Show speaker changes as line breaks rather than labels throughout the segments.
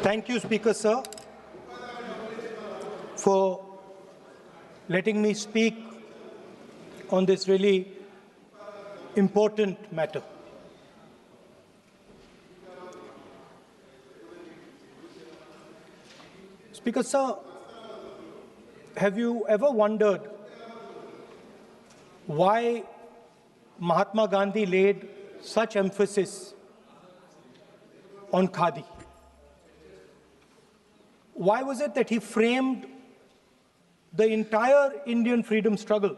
Thank you, Speaker, sir, for letting me speak on this really important matter. Speaker, sir, have you ever wondered why Mahatma Gandhi laid such emphasis on khadi? Why was it that he framed the entire Indian freedom struggle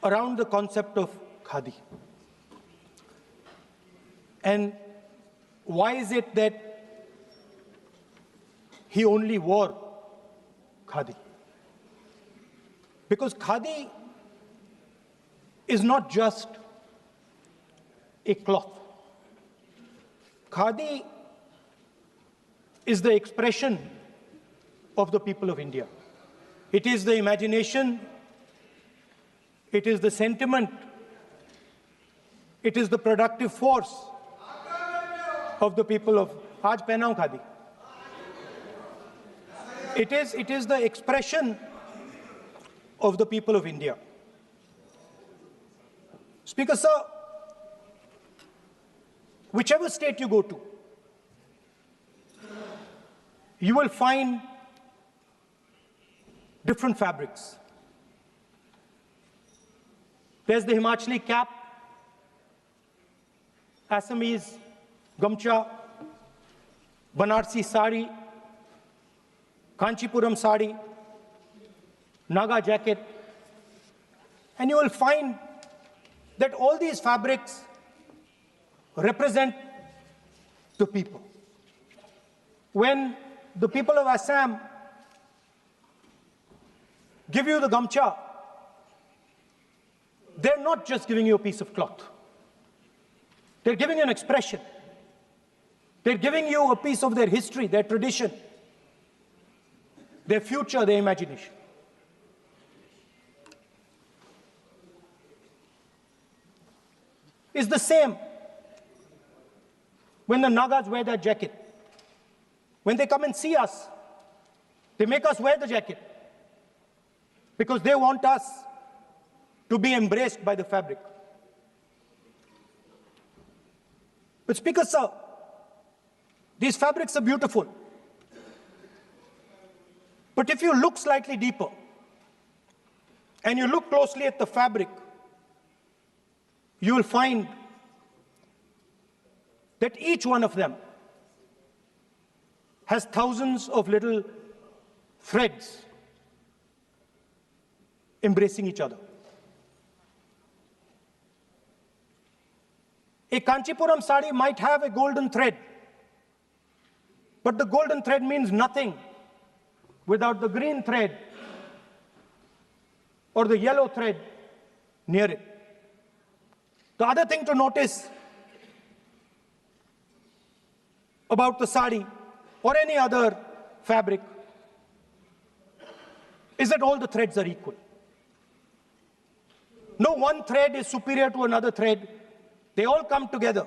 around the concept of khadi? And why is it that he only wore khadi? Because khadi is not just a cloth. Khadi is the expression of the people of India. It is the imagination, it is the sentiment, it is the productive force of the people of Aaj pehnaun khadi. It is the expression of the people of India. Speaker, sir, whichever state you go to, you will find different fabrics. There's the Himachali cap, Assamese gamcha, Banarsi sari, Kanchipuram sari, Naga jacket, and you will find that all these fabrics represent the people. When the people of Assam give you the gamcha, they're not just giving you a piece of cloth. They're giving you an expression. They're giving you a piece of their history, their tradition, their future, their imagination. It's the same when the Nagas wear that jacket. When they come and see us, they make us wear the jacket because they want us to be embraced by the fabric. But Speaker, sir, these fabrics are beautiful. But if you look slightly deeper and you look closely at the fabric, you will find that each one of them has thousands of little threads embracing each other. A Kanchipuram sari might have a golden thread, but the golden thread means nothing without the green thread or the yellow thread near it. The other thing to notice about the sari or any other fabric is that all the threads are equal. No one thread is superior to another thread. They all come together.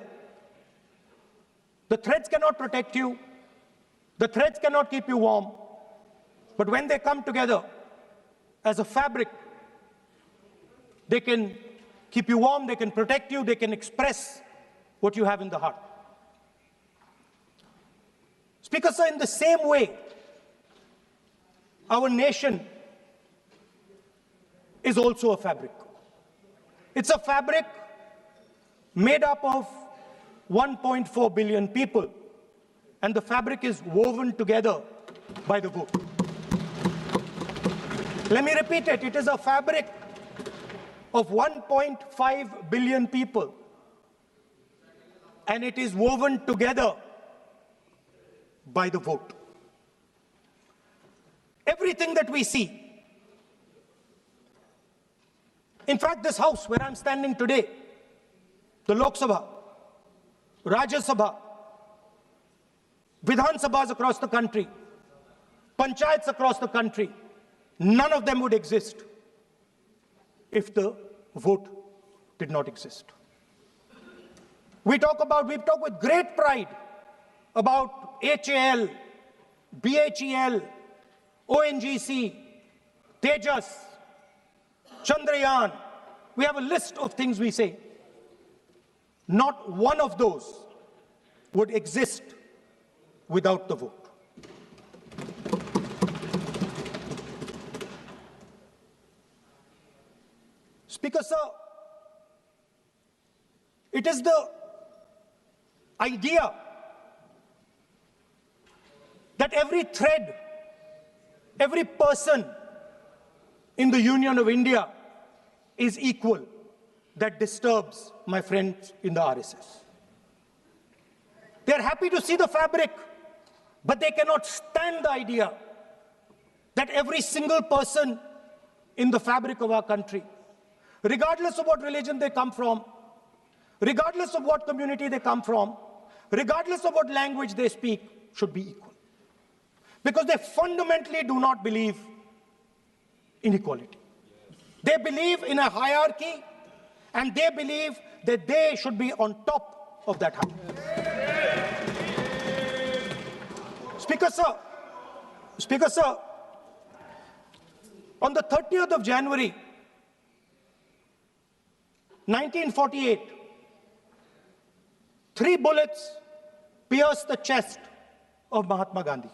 The threads cannot protect you. The threads cannot keep you warm. But when they come together as a fabric, they can keep you warm, they can protect you, they can express what you have in the heart. Speaker, sir, in the same way, our nation is also a fabric. It's a fabric made up of 1.4 billion people, and the fabric is woven together by the vote. Let me repeat it. It is a fabric of 1.5 billion people, and it is woven together by the vote. Everything that we see, in fact, this house where I'm standing today, the Lok Sabha, Rajya Sabha, Vidhan Sabhas across the country, Panchayats across the country, none of them would exist if the vote did not exist. We talk with great pride about HAL, BHEL, ONGC, Tejas, Chandrayaan. We have a list of things we say. Not one of those would exist without the vote. Speaker, sir, it is the idea that every thread, every person in the Union of India is equal that disturbs my friends in the RSS. They are happy to see the fabric, but they cannot stand the idea that every single person in the fabric of our country, regardless of what religion they come from, regardless of what community they come from, regardless of what language they speak, should be equal. Because they fundamentally do not believe in equality. They believe in a hierarchy, and they believe that they should be on top of that hierarchy. Speaker, sir, on the 30th of January, 1948, 3 bullets pierced the chest of Mahatma Gandhi.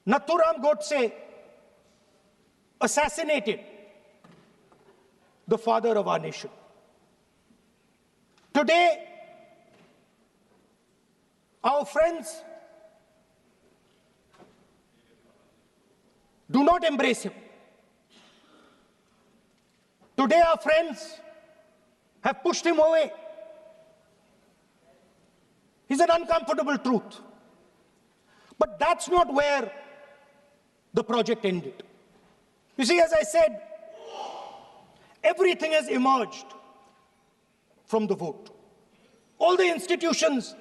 Nathuram Godse assassinated the father of our nation. Today, our friends do not embrace him. Today, our friends have pushed him away. He's an uncomfortable truth. But that's not where the project ended. You see, as I said, everything has emerged from the vote. All the institutions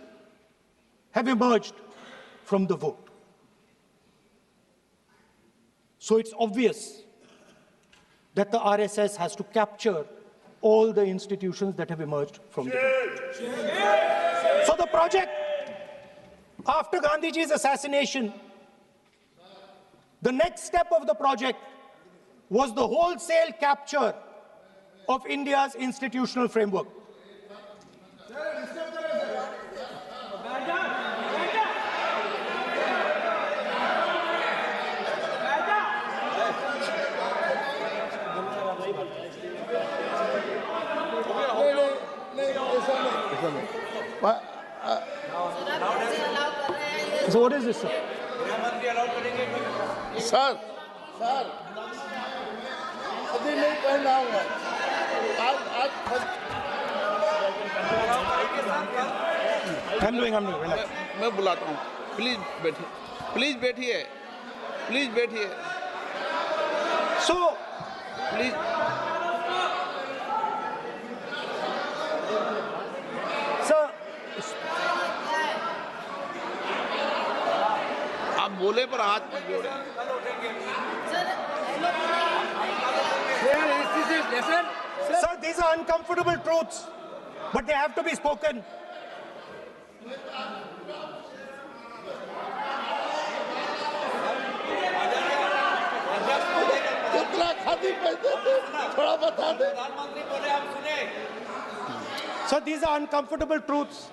have emerged from the vote. So it's obvious that the RSS has to capture all the institutions that have emerged from the vote. So the project, after Gandhiji's assassination, the next step of the project was the wholesale capture of India's institutional framework. So what is this, sir?
Sir, अभी नहीं पढ़ना होगा
I'm doing, relax.
मैं बुलाता हूँ please बैठिए
So,
please
sir,
आप बोले पर हाथ मत जोड़े
sir, these are uncomfortable truths, but they have to be spoken.
कितना खादी पहनते थे थोड़ा बता दे
So these are uncomfortable truths,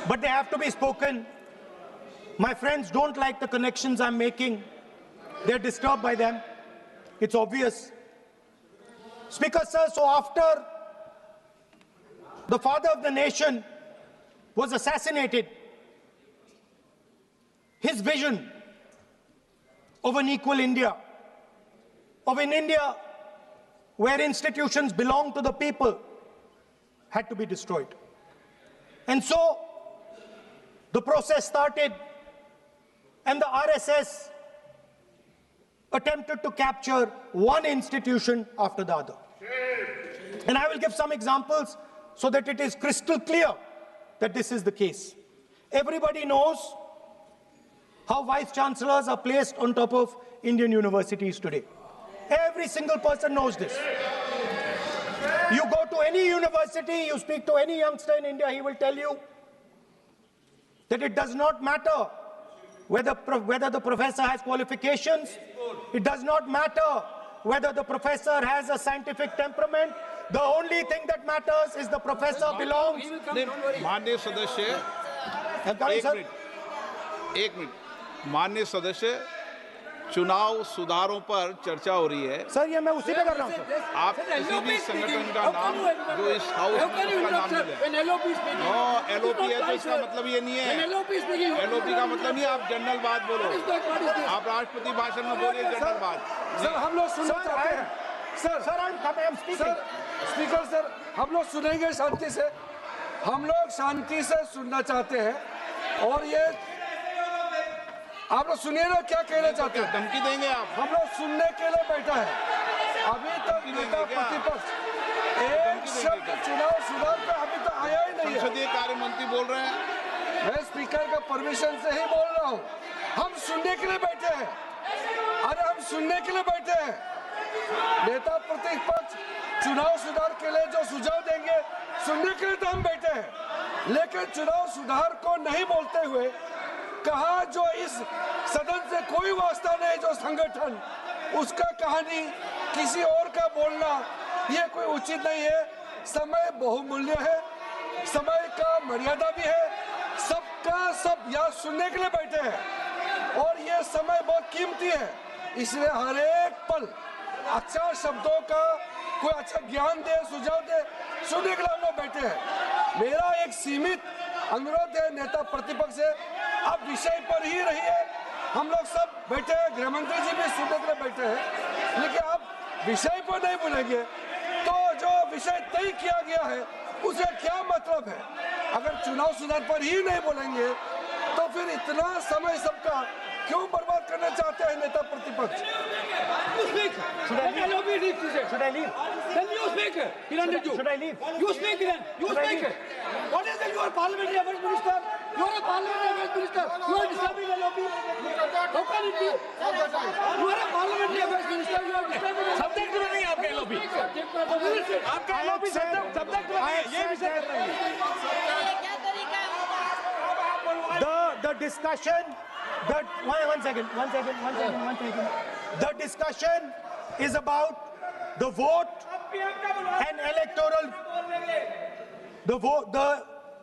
but they have to be spoken. My friends don't like the connections I'm making. They're disturbed by them. It's obvious. Speaker, sir, so after the father of the nation was assassinated, his vision of an equal India, of an India where institutions belong to the people, had to be destroyed. And so the process started, and the RSS attempted to capture one institution after the other. And I will give some examples so that it is crystal clear that this is the case. Everybody knows how vice chancellors are placed on top of Indian universities today. Every single person knows this. You go to any university, you speak to any youngster in India, he will tell you that it does not matter whether the professor has qualifications. It does not matter whether the professor has a scientific temperament. The only thing that matters is the professor belongs.
माननीय सदस्य एक minute माननीय सदस्य चुनाव सुधारों पर चर्चा हो रही है।
सर ये मैं उसी पे कर रहा हूँ।
आप किसी भी संगठन का नाम जो इस हाउस में उसका नाम नहीं ले। एलओपी है तो इसका मतलब ये नहीं है। एलओपी का मतलब नहीं, आप जनरल बात बोलो। आप राष्ट्रपति भाषण में बोलिए जनरल बात।
सर हम लोग सुनना चाहते हैं। सर स्पीकर सर हम लोग सुनेंगे शांति से। हम लोग शांति से सुनना चाहते हैं और ये आप लोग सुनिए ना क्या कहना चाहते हैं।
धमकी देंगे आप? हम
लोग सुनने के लिए बैठा है। अभी तक नेता प्रतिपक्ष एक शब्द चुनाव सुधार पे अभी तक आया ही नहीं है।
संसदीय कार्य मंत्री बोल रहे हैं।
मैं स्पीकर का परमिशन से ही बोल रहा हूँ। हम सुनने के लिए बैठे हैं। अरे हम सुनने के लिए बैठे हैं। नेता प्रतिपक्ष चुनाव सुधार के लिए जो सुझाव देंगे सुनने के लिए तो हम बैठे हैं, लेकिन चुनाव सुधार को नहीं बोलते हुए कहा जो इस सदन से कोई वास्ता नहीं, जो संगठन उसका कहानी किसी और का बोलना ये कोई उचित नहीं है। समय बहुमूल्य है, समय का मर्यादा भी है। सबका सब यहाँ सुनने के लिए बैठे हैं और ये समय बहुत कीमती है, इसलिए हर एक पल अच्छा शब्दों का कोई अच्छा ज्ञान दे, सुझाव दे, सुनने के लिए हम लोग बैठे हैं। मेरा एक सीमित अनुरोध है नेता प्रतिपक्ष से, आप विषय पर ही रहिए। हम लोग सब बैठे हैं, गृह मंत्री जी भी सुनने के लिए बैठे हैं, लेकिन आप विषय पर नहीं बोलेंगे तो जो विषय तय किया गया है उसे क्या मतलब है। अगर चुनाव सुधार पर ही नहीं बोलेंगे तो फिर इतना समय सबका क्यों बर्बाद करना चाहते हैं नेता प्रतिपक्ष।
Should I leave?
Then you speak. He wanted you.
Should I leave?
You speak then. You speak. What is it? You are parliamentary affairs minister. You are a parliamentary affairs minister. You are disturbing the lobby. How can it be? You are a parliamentary affairs minister. You are disturbing the lobby.
Subject नहीं आपके lobby.
आपका lobby subject नहीं. ये विषय कर रहे हैं.
The discussion. One second. The discussion is about the vote and electoral.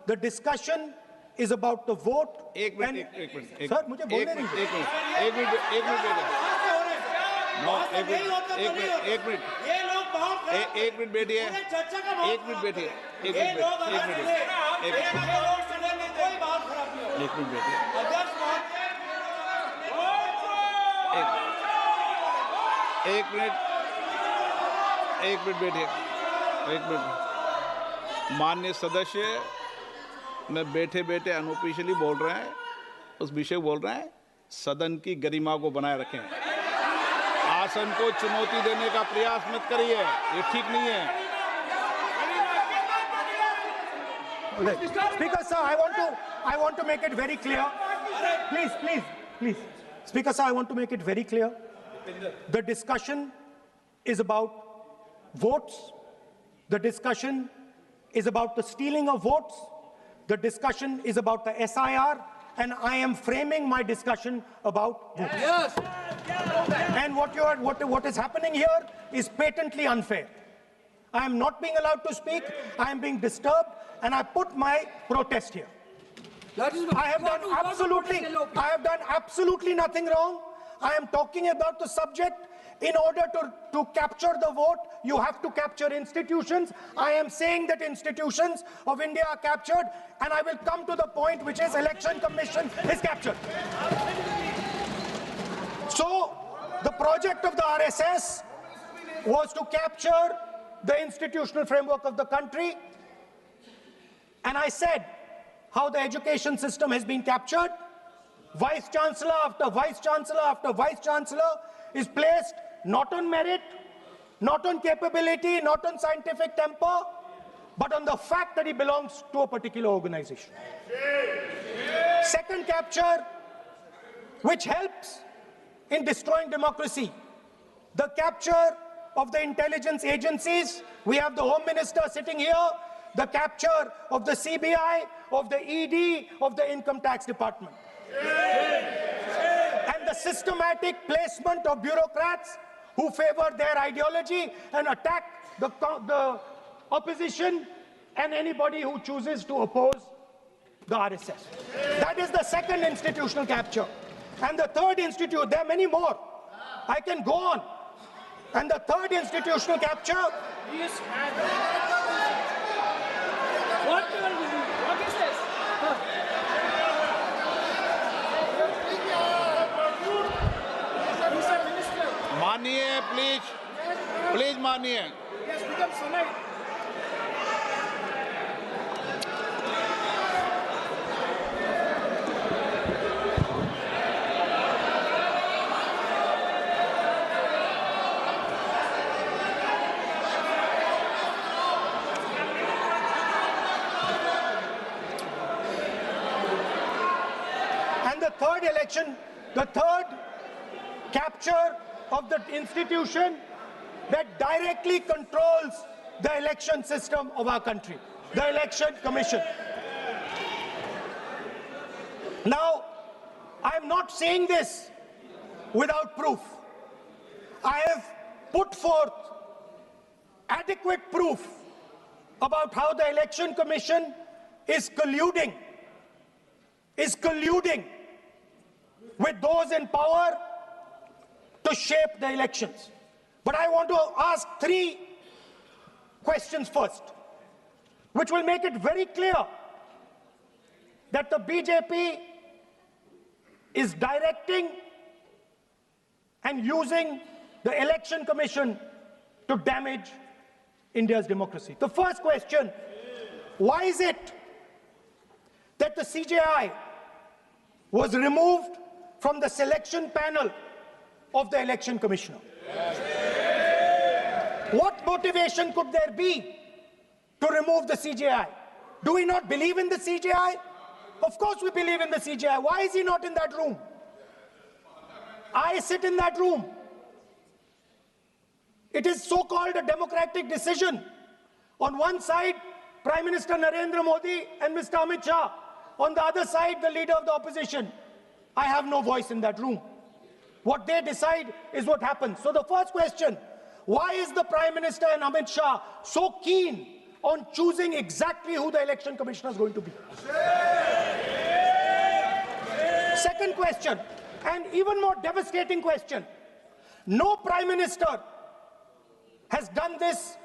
The discussion is about the vote.
एक मिनट
सर मुझे बोलने नहीं दीजिए।
एक मिनट एक मिनट बैठिए। एक मिनट बैठिए। माननीय सदस्य मैं बैठे बैठे अनऑफिशियली बोल रहे हैं, उस विषय बोल रहे हैं। सदन की गरिमा को बनाए रखें, आसन को चुनौती देने का प्रयास मत करिए, ये ठीक नहीं है।
Speaker sir, I want to make it very clear. Please. Speaker sir, I want to make it very clear. The discussion is about votes. The discussion is about the stealing of votes. The discussion is about the SIR, and I am framing my discussion about votes.
Yes.
And what is happening here is patently unfair. I am not being allowed to speak. I am being disturbed, and I put my protest here. I have done absolutely nothing wrong. I am talking about the subject. In order to capture the vote, you have to capture institutions. I am saying that institutions of India are captured, and I will come to the point, which is Election Commission is captured. So, the project of the RSS was to capture the institutional framework of the country, and I said how the education system has been captured. Vice Chancellor after Vice Chancellor after Vice Chancellor is placed not on merit, not on capability, not on scientific temper, but on the fact that he belongs to a particular organization. Second capture, which helps in destroying democracy, the capture of the intelligence agencies. We have the Home Minister sitting here, the capture of the CBI, of the ED, of the Income Tax Department. And the systematic placement of bureaucrats who favor their ideology and attack the opposition and anybody who chooses to oppose the RSS. That is the second institutional capture. And the third there are many more. I can go on. And the third institutional capture.
Yes. What is this? Mr. Minister.
मानिए please मानिए.
Yes, become Senate.
And the third election, the third capture of the institution that directly controls the election system of our country, the Election Commission. Now, I'm not saying this without proof. I have put forth adequate proof about how the Election Commission is colluding with those in power to shape the elections. But I want to ask three questions first, which will make it very clear that the BJP is directing and using the Election Commission to damage India's democracy. The first question, why is it that the CJI was removed from the selection panel of the Election Commissioner? What motivation could there be to remove the CJI? Do we not believe in the CJI? Of course we believe in the CJI. Why is he not in that room? I sit in that room. It is so-called a democratic decision. On one side, Prime Minister Narendra Modi and Mr. Amit Shah. On the other side, the leader of the opposition. I have no voice in that room. What they decide is what happens. So the first question, why is the Prime Minister and Amit Shah so keen on choosing exactly who the Election Commissioner is going to be? Second question, and even more devastating question, no Prime Minister has done this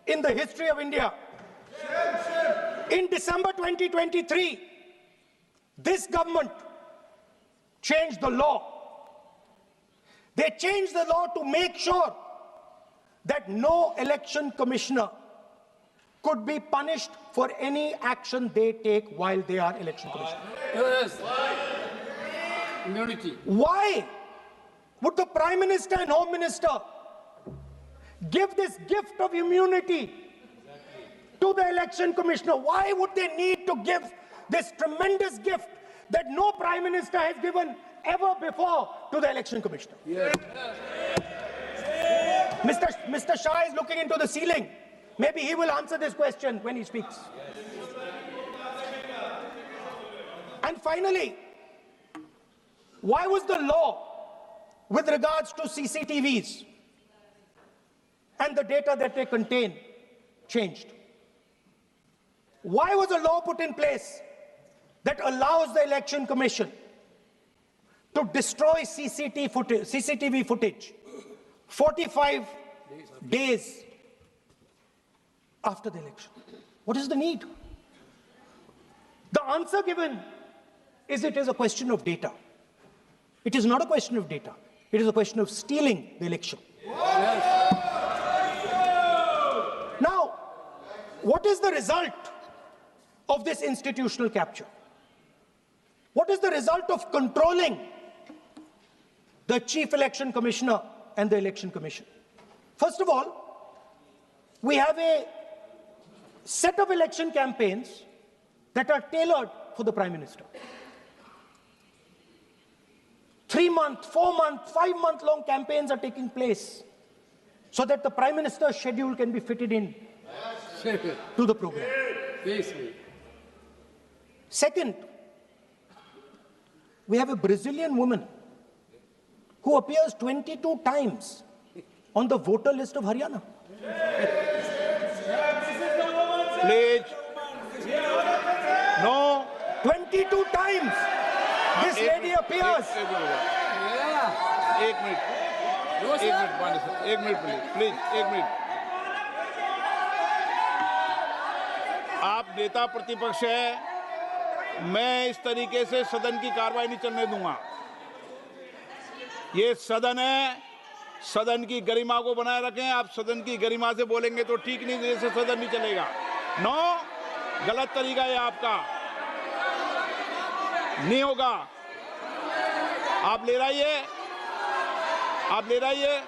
in the history of India. In December 2023, this government changed the law. They changed the law to make sure that no election commissioner could be punished for any action they take while they are election commissioner.
Yes. Immunity.
Why would the Prime Minister and Home Minister give this gift of immunity to the election commissioner? Why would they need to give this tremendous gift that no Prime Minister has given ever before to the election commissioner?
Yes.
Mr. Shah is looking into the ceiling. Maybe he will answer this question when he speaks. And finally, why was the law with regards to CCTVs and the data that they contain changed? Why was a law put in place that allows the Election Commission to destroy CCTV footage 45 days after the election? What is the need? The answer given is it is a question of data. It is not a question of data. It is a question of stealing the election. Yes. Now, what is the result of this institutional capture? What is the result of controlling the Chief Election Commissioner and the Election Commission? First of all, we have a set of election campaigns that are tailored for the Prime Minister. 3-month, 4-month, 5-month long campaigns are taking place. so that the Prime Minister's schedule can be fitted in to the program. Second, we have a Brazilian woman who appears 22 times on the voter list of Haryana.
Please. No.
22 times this lady appears.
एक minute please एक minute. आप नेता प्रतिपक्ष है, मैं इस तरीके से सदन की कार्रवाई नहीं चलने दूंगा। ये सदन है, सदन की गरिमा को बनाए रखें। आप सदन की गरिमा से बोलेंगे तो ठीक नहीं, जैसे सदन नहीं चलेगा। नो, गलत तरीका है आपका, नहीं होगा। आप ले रहिए, आप ले रहिए।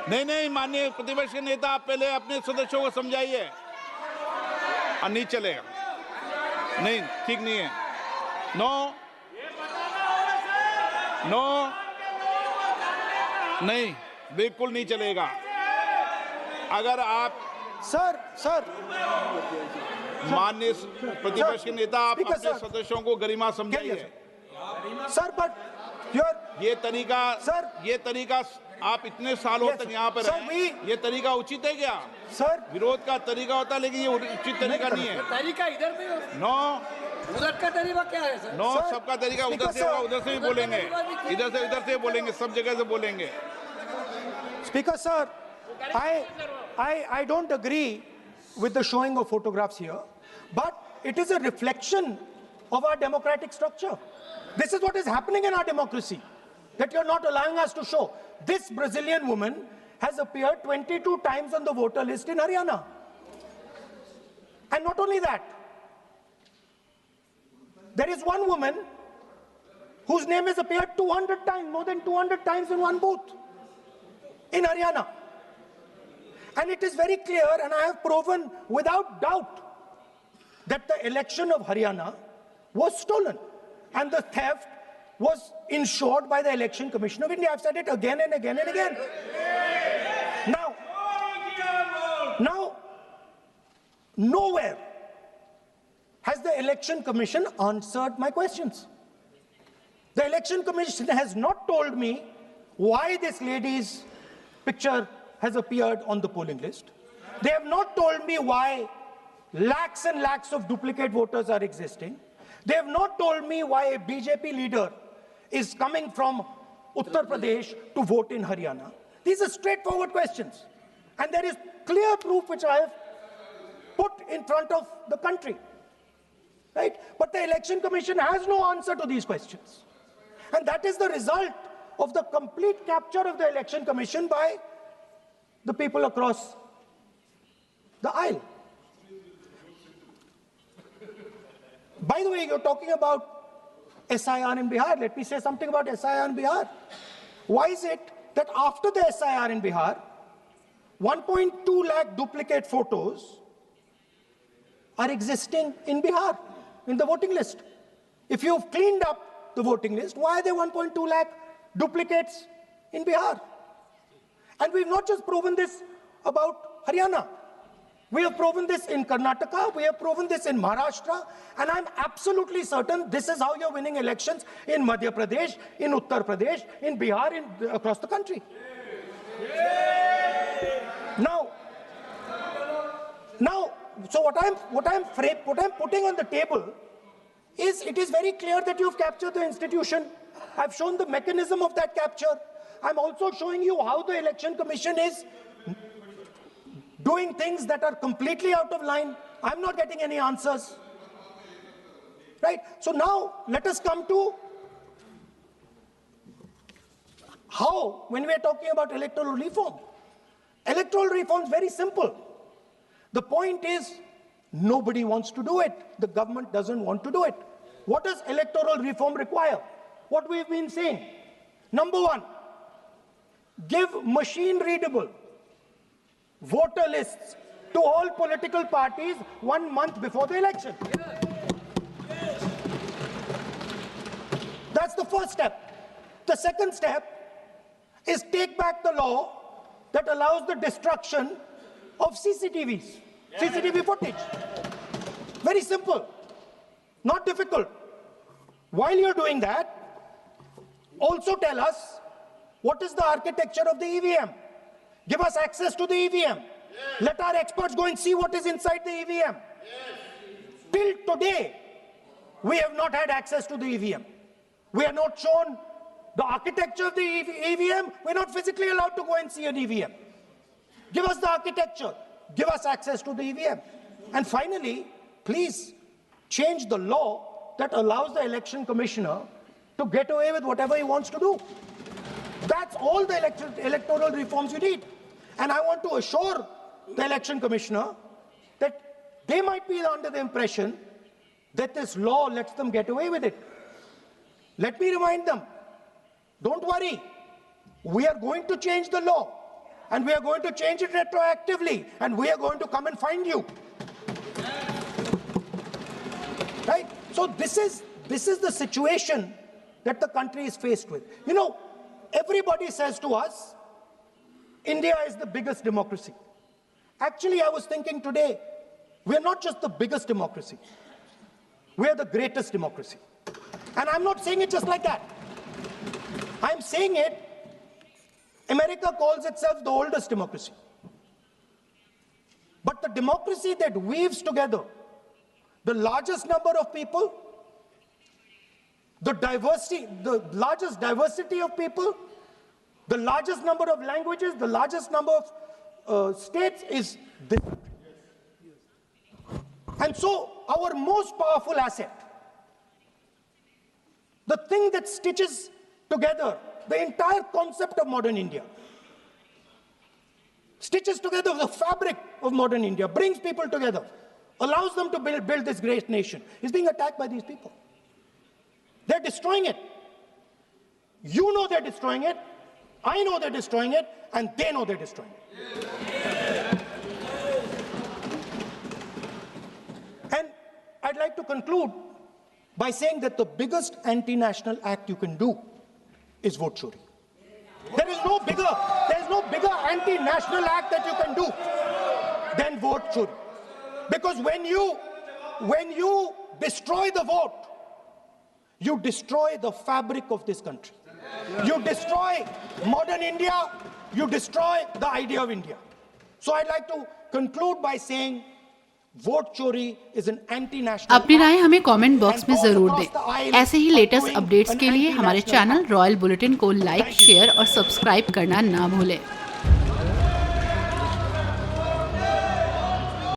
नहीं, माननीय प्रतिपक्ष के नेता, आप पहले अपने सदस्यों को समझाइए। नहीं चलेगा, नहीं, ठीक नहीं है। नो, नहीं, बिल्कुल नहीं चलेगा। अगर आप
सर
माननीय प्रतिपक्ष के नेता, आप अपने सदस्यों को गरिमा समझाइए।
सर, बट
ये तरीका आप इतने सालों तक यहाँ पर हैं, ये तरीका उचित है क्या?
सर,
विरोध का तरीका होता है, लेकिन ये उचित तरीका नहीं है।
तरीका इधर भी हो।
नो,
उधर का तरीका क्या है सर?
नो, सबका तरीका उधर से होगा, उधर से भी बोलेंगे, इधर से बोलेंगे, सब जगह से बोलेंगे।
Speaker sir, I don't agree with the showing of photographs here, but it is a reflection of our democratic structure. This is what is happening in our democracy, that you're not allowing us to show. This Brazilian woman has appeared 22 times on the voter list in Haryana. And not only that, there is one woman whose name has appeared 200 times, more than 200 times in one booth in Haryana. And it is very clear, and I have proven without doubt, that the election of Haryana was stolen. And the theft was ensured by the Election Commission of India. I've said it again and again and again. Now, nowhere has the Election Commission answered my questions. The Election Commission has not told me why this lady's picture has appeared on the polling list. They have not told me why lakhs and lakhs of duplicate voters are existing. They have not told me why a BJP leader is coming from Uttar Pradesh to vote in Haryana. These are straightforward questions. And there is clear proof which I have put in front of the country. Right? But the Election Commission has no answer to these questions. And that is the result of the complete capture of the Election Commission by the people across the aisle. By the way, you're talking about SIR in Bihar. Let me say something about SIR in Bihar. Why is it that after the SIR in Bihar, 1.2 lakh duplicate photos are existing in Bihar, in the voting list? If you've cleaned up the voting list, why are there 1.2 lakh duplicates in Bihar? And we've not just proven this about Haryana. We have proven this in Karnataka, we have proven this in Maharashtra, and I'm absolutely certain this is how you're winning elections in Madhya Pradesh, in Uttar Pradesh, in Bihar, across the country. Now, so what I'm putting on the table is, it is very clear that you've captured the institution. I've shown the mechanism of that capture. I'm also showing you how the Election Commission is doing things that are completely out of line. I'm not getting any answers. Right? So now, let us come to how, when we're talking about electoral reform. Electoral reform is very simple. The point is, nobody wants to do it. The government doesn't want to do it. What does electoral reform require? What we've been saying. Number one, give machine-readable voter lists to all political parties 1 month before the election. That's the first step. The second step is take back the law that allows the destruction of CCTV footage. Very simple, not difficult. While you're doing that, also tell us what is the architecture of the EVM. Give us access to the EVM. Let our experts go and see what is inside the EVM. Till today, we have not had access to the EVM. We are not shown the architecture of the EVM. We're not physically allowed to go and see an EVM. Give us the architecture. Give us access to the EVM. And finally, please change the law that allows the election commissioner to get away with whatever he wants to do. That's all the electoral reforms you need. And I want to assure the election commissioner that they might be under the impression that this law lets them get away with it. Let me remind them, don't worry. We are going to change the law, and we are going to change it retroactively, and we are going to come and find you. Right? So this is the situation that the country is faced with. You know, everybody says to us, India is the biggest democracy. Actually, I was thinking today, we're not just the biggest democracy. We're the greatest democracy. And I'm not saying it just like that. I'm saying it, America calls itself the oldest democracy. But the democracy that weaves together the largest number of people, the largest diversity of people, the largest number of languages, the largest number of states is this. And so our most powerful asset, the thing that stitches together the entire concept of modern India, stitches together the fabric of modern India, brings people together, allows them to build this great nation, is being attacked by these people. They're destroying it. You know they're destroying it. I know they're destroying it, and they know they're destroying it. And I'd like to conclude by saying that the biggest anti-national act you can do is vote chori. There is no bigger anti-national act that you can do than vote chori. Because when you destroy the vote, you destroy the fabric of this country. You destroy modern India, you destroy the idea of India. So I'd like to conclude by saying vote chori is an anti-national.
अपनी राय हमें comment box में जरूर दें। ऐसे ही latest updates के लिए हमारे channel royal bulletin को लाइक, शेयर और सब्सक्राइब करना ना भूलें।